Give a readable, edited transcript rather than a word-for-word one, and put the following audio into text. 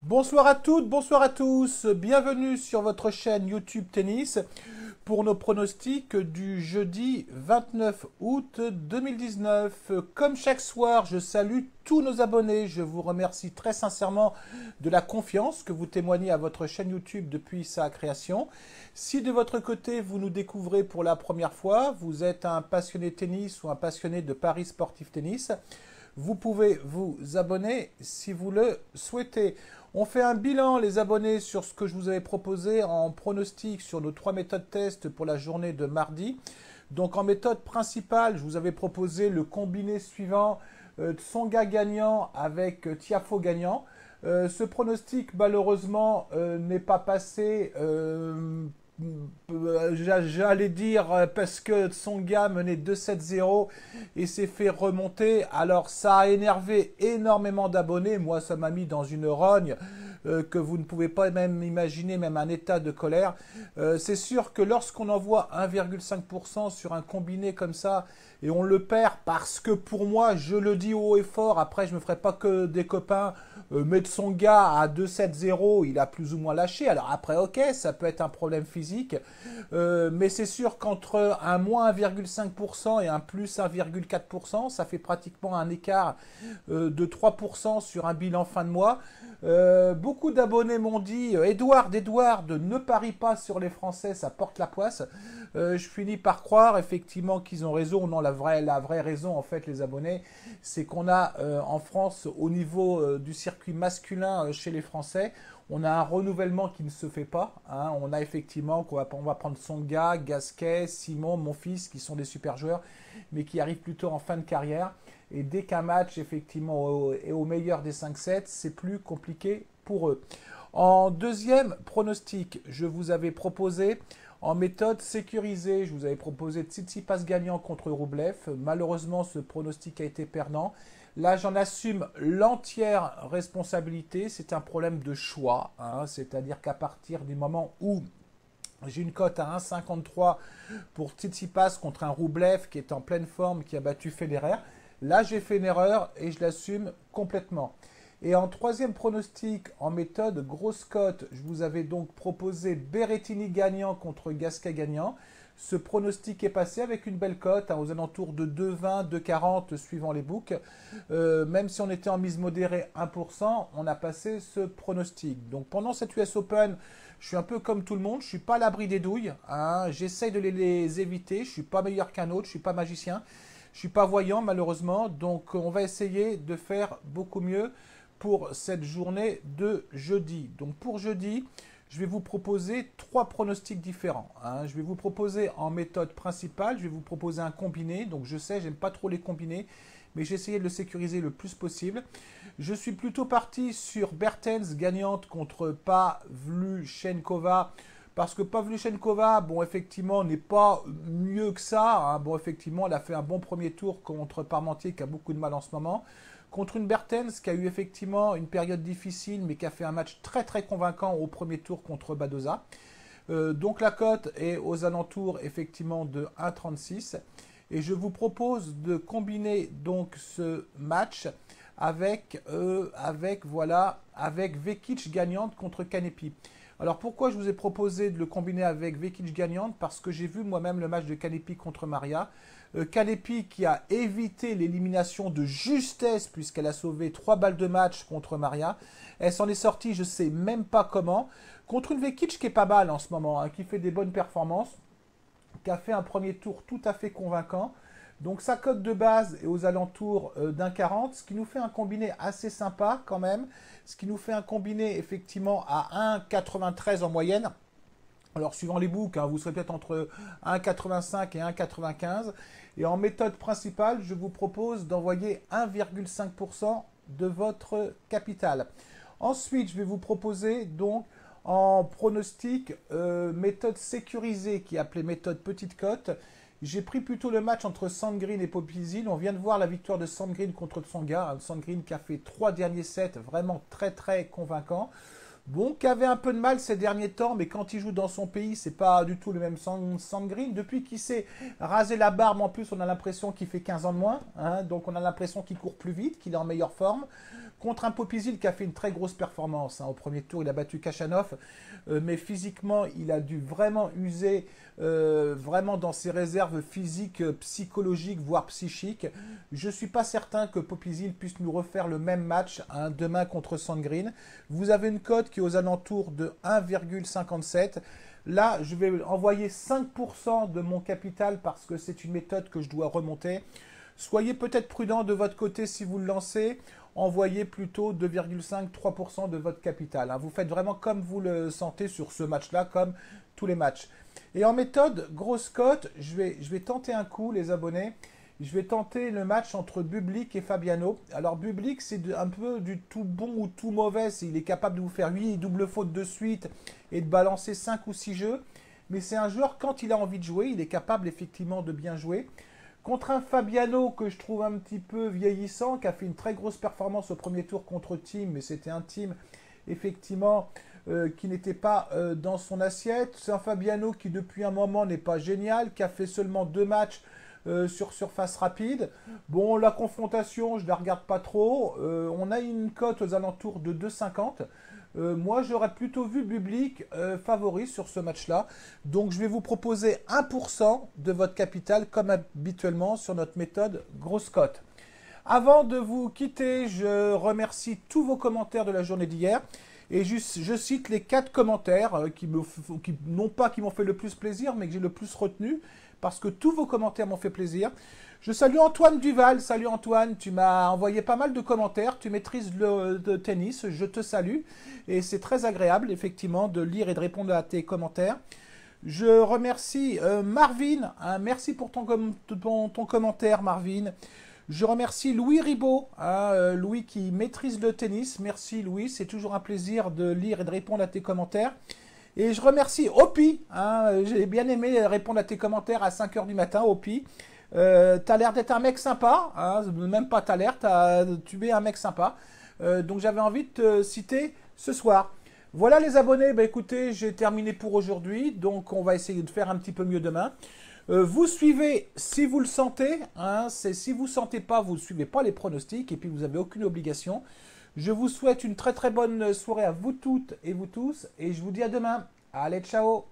Bonsoir à toutes, bonsoir à tous, bienvenue sur votre chaîne YouTube Tennis pour nos pronostics du jeudi 29 août 2019. Comme chaque soir, je salue tous nos abonnés, je vous remercie très sincèrement de la confiance que vous témoignez à votre chaîne YouTube depuis sa création. Si de votre côté vous nous découvrez pour la première fois, vous êtes un passionné de tennis ou un passionné de paris sportif tennis, vous pouvez vous abonner si vous le souhaitez. On fait un bilan, les abonnés, sur ce que je vous avais proposé en pronostic sur nos 3 méthodes test pour la journée de mardi. Donc en méthode principale, je vous avais proposé le combiné suivant Tsonga gagnant avec Tiafoe gagnant. Ce pronostic, malheureusement, n'est pas passé. J'allais dire parce que Tsonga menait 2-7-0 et s'est fait remonter. Alors ça a énervé énormément d'abonnés. Moi, ça m'a mis dans une rogne que vous ne pouvez pas même imaginer, même un état de colère. C'est sûr que lorsqu'on envoie 1,5% sur un combiné comme ça et on le perd parce que pour moi, je le dis haut et fort, après je me ferai pas que des copains, mettre son gars à 2-7-0, il a plus ou moins lâché. Alors après, ok, ça peut être un problème physique, mais c'est sûr qu'entre un moins 1,5% et un plus 1,4%, ça fait pratiquement un écart de 3% sur un bilan fin de mois. Beaucoup d'abonnés m'ont dit Edouard, ne parie pas sur les Français, ça porte la poisse. Je finis par croire effectivement qu'ils ont raison. Non, la vraie raison en fait, les abonnés, c'est qu'on a en France, au niveau du circuit masculin chez les Français, on a un renouvellement qui ne se fait pas. Hein. On a effectivement, on va prendre Tsonga, Gasquet, Simon, mon fils, qui sont des super joueurs, mais qui arrivent plutôt en fin de carrière. Et dès qu'un match, effectivement, est au meilleur des 5-7, c'est plus compliqué pour eux. En deuxième pronostic, je vous avais proposé, en méthode sécurisée, je vous avais proposé Tsitsipas gagnant contre Rublev. Malheureusement, ce pronostic a été perdant. Là, j'en assume l'entière responsabilité. C'est un problème de choix. Hein. C'est-à-dire qu'à partir du moment où j'ai une cote à 1,53 pour Tsitsipas contre un Rublev qui est en pleine forme, qui a battu Federer, là, j'ai fait une erreur et je l'assume complètement. Et en troisième pronostic, en méthode grosse cote, je vous avais donc proposé Berrettini gagnant contre Gasquet gagnant. Ce pronostic est passé avec une belle cote, hein, aux alentours de 2,20, 2,40 suivant les books. Même si on était en mise modérée 1%, on a passé ce pronostic. Donc pendant cette US Open, je suis un peu comme tout le monde, je ne suis pas à l'abri des douilles. Hein, j'essaye de les éviter, je ne suis pas meilleur qu'un autre, je ne suis pas magicien. Je ne suis pas voyant malheureusement, donc on va essayer de faire beaucoup mieux pour cette journée de jeudi. Donc pour jeudi, je vais vous proposer 3 pronostics différents. Hein. Je vais vous proposer en méthode principale, je vais vous proposer un combiné. Donc je sais, j'aime pas trop les combinés, mais j'ai essayé de le sécuriser le plus possible. Je suis plutôt parti sur Bertens gagnante contre Pavlyuchenkova. Parce que Pavlyuchenkova, bon, effectivement, n'est pas mieux que ça. Hein. Bon, effectivement, elle a fait un bon premier tour contre Parmentier, qui a beaucoup de mal en ce moment. Contre une Bertens, qui a eu effectivement une période difficile, mais qui a fait un match très très convaincant au premier tour contre Badoza. Donc la cote est aux alentours, effectivement, de 1,36. Et je vous propose de combiner donc ce match avec Vekic gagnante contre Kanepi. Alors pourquoi je vous ai proposé de le combiner avec Vekic gagnante? Parce que j'ai vu moi-même le match de Kanepi contre Maria. Kanepi qui a évité l'élimination de justesse puisqu'elle a sauvé 3 balles de match contre Maria. Elle s'en est sortie, je ne sais même pas comment, contre une Vekic qui est pas mal en ce moment, hein, qui fait des bonnes performances, qui a fait un premier tour tout à fait convaincant. Donc sa cote de base est aux alentours d'1,40, ce qui nous fait un combiné assez sympa quand même, ce qui nous fait un combiné effectivement à 1,93 en moyenne. Alors suivant les books, hein, vous serez peut-être entre 1,85 et 1,95. Et en méthode principale, je vous propose d'envoyer 1,5% de votre capital. Ensuite, je vais vous proposer donc en pronostic méthode sécurisée qui est appelée méthode petite cote. J'ai pris plutôt le match entre Sandgren et Popisil. On vient de voir la victoire de Sandgren contre Tsonga. Sandgren qui a fait 3 derniers sets vraiment très très convaincants. Bon, qui avait un peu de mal ces derniers temps, mais quand il joue dans son pays, c'est pas du tout le même Sandgren. Depuis qu'il s'est rasé la barbe, en plus, on a l'impression qu'il fait 15 ans de moins. Hein, donc on a l'impression qu'il court plus vite, qu'il est en meilleure forme. Contre un Popisil qui a fait une très grosse performance. Hein. Au premier tour, il a battu Kachanov. Mais physiquement, il a dû vraiment user vraiment dans ses réserves physiques, psychologiques, voire psychiques. Je ne suis pas certain que Popisil puisse nous refaire le même match hein, demain contre Sandgren. Vous avez une cote qui est aux alentours de 1,57. Là, je vais envoyer 5% de mon capital parce que c'est une méthode que je dois remonter. Soyez peut-être prudent de votre côté si vous le lancez. Envoyez plutôt 2,5-3% de votre capital. Hein. Vous faites vraiment comme vous le sentez sur ce match-là, comme tous les matchs. Et en méthode grosse cote, je vais tenter un coup, les abonnés. Je vais tenter le match entre Bublik et Fabiano. Alors Bublik, c'est un peu du tout bon ou tout mauvais. Il est capable de vous faire 8 doubles fautes de suite et de balancer 5 ou 6 jeux. Mais c'est un joueur, quand il a envie de jouer, il est capable effectivement de bien jouer. Contre un Fabiano que je trouve un petit peu vieillissant, qui a fait une très grosse performance au premier tour contre Thiem, mais c'était un Thiem effectivement qui n'était pas dans son assiette. C'est un Fabiano qui depuis un moment n'est pas génial, qui a fait seulement 2 matchs sur surface rapide. Bon, la confrontation, je ne la regarde pas trop. On a une cote aux alentours de 2,50. Moi, j'aurais plutôt vu Bublik favori sur ce match-là. Donc, je vais vous proposer 1% de votre capital, comme habituellement, sur notre méthode grosse cote. Avant de vous quitter, je remercie tous vos commentaires de la journée d'hier. Et je cite les 4 commentaires qui m'ont fait le plus plaisir, mais que j'ai le plus retenu, parce que tous vos commentaires m'ont fait plaisir. Je salue Antoine Duval. Salut Antoine, tu m'as envoyé pas mal de commentaires. Tu maîtrises le tennis, je te salue. Et c'est très agréable, effectivement, de lire et de répondre à tes commentaires. Je remercie Marvin. Hein, merci pour ton commentaire, Marvin. Je remercie Louis Ribaud, hein, Louis qui maîtrise le tennis. Merci Louis, c'est toujours un plaisir de lire et de répondre à tes commentaires. Et je remercie Opi, hein, j'ai bien aimé répondre à tes commentaires à 5 h du matin, Opi. T'as l'air d'être un mec sympa, hein, même pas t'as l'air, tu es un mec sympa. Donc j'avais envie de te citer ce soir. Voilà les abonnés, bah écoutez, j'ai terminé pour aujourd'hui, donc on va essayer de faire un petit peu mieux demain. Vous suivez si vous le sentez, hein, si vous ne sentez pas, vous ne suivez pas les pronostics et puis vous n'avez aucune obligation. Je vous souhaite une très très bonne soirée à vous toutes et vous tous et je vous dis à demain. Allez, ciao!